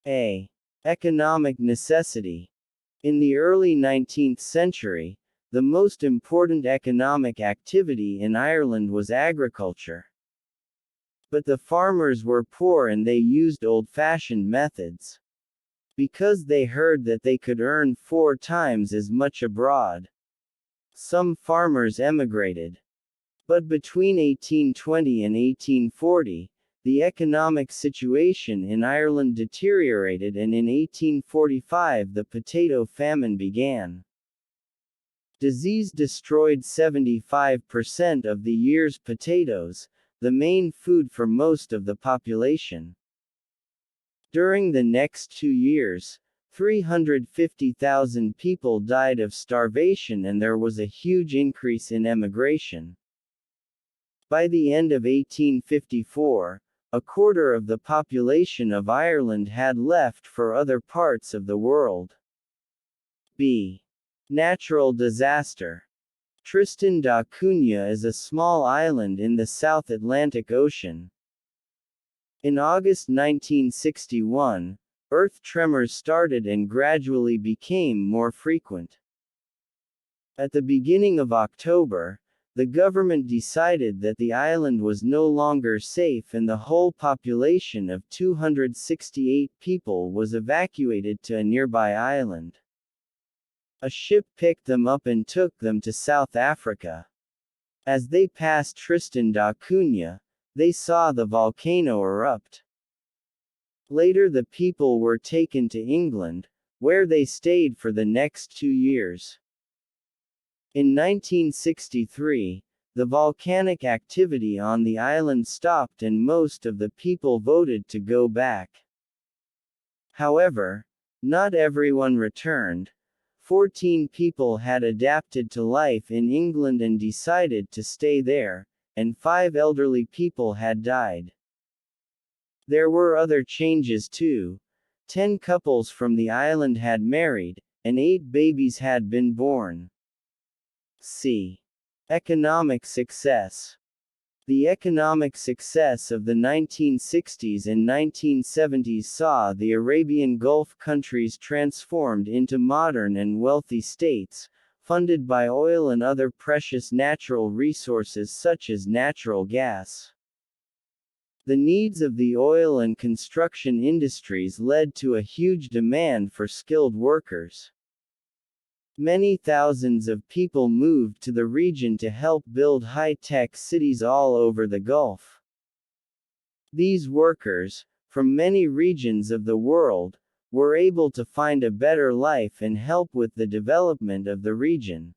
A. Economic necessity. In the early 19th century, the most important economic activity in Ireland was agriculture. But the farmers were poor and they used old-fashioned methods. Because they heard that they could earn 4 times as much abroad. Some farmers emigrated. But between 1820 and 1840, the economic situation in Ireland deteriorated and in 1845 the potato famine began. Disease destroyed 75% of the year's potatoes, the main food for most of the population. During the next 2 years, 350,000 people died of starvation and there was a huge increase in emigration. By the end of 1854, a quarter of the population of Ireland had left for other parts of the world. B. Natural disaster. Tristan da Cunha is a small island in the South Atlantic Ocean. In August 1961, earth tremors started and gradually became more frequent. At the beginning of October, the government decided that the island was no longer safe and the whole population of 268 people was evacuated to a nearby island. A ship picked them up and took them to South Africa. As they passed Tristan da Cunha, they saw the volcano erupt. Later the people were taken to England, where they stayed for the next 2 years. In 1963, the volcanic activity on the island stopped and most of the people voted to go back. However, not everyone returned. 14 people had adapted to life in England and decided to stay there, and 5 elderly people had died. There were other changes too. 10 couples from the island had married, and 8 babies had been born. C. Economic success. The economic success of the 1960s and 1970s saw the Arabian Gulf countries transformed into modern and wealthy states, funded by oil and other precious natural resources such as natural gas. The needs of the oil and construction industries led to a huge demand for skilled workers. Many thousands of people moved to the region to help build high-tech cities all over the Gulf. These workers, from many regions of the world, were able to find a better life and help with the development of the region.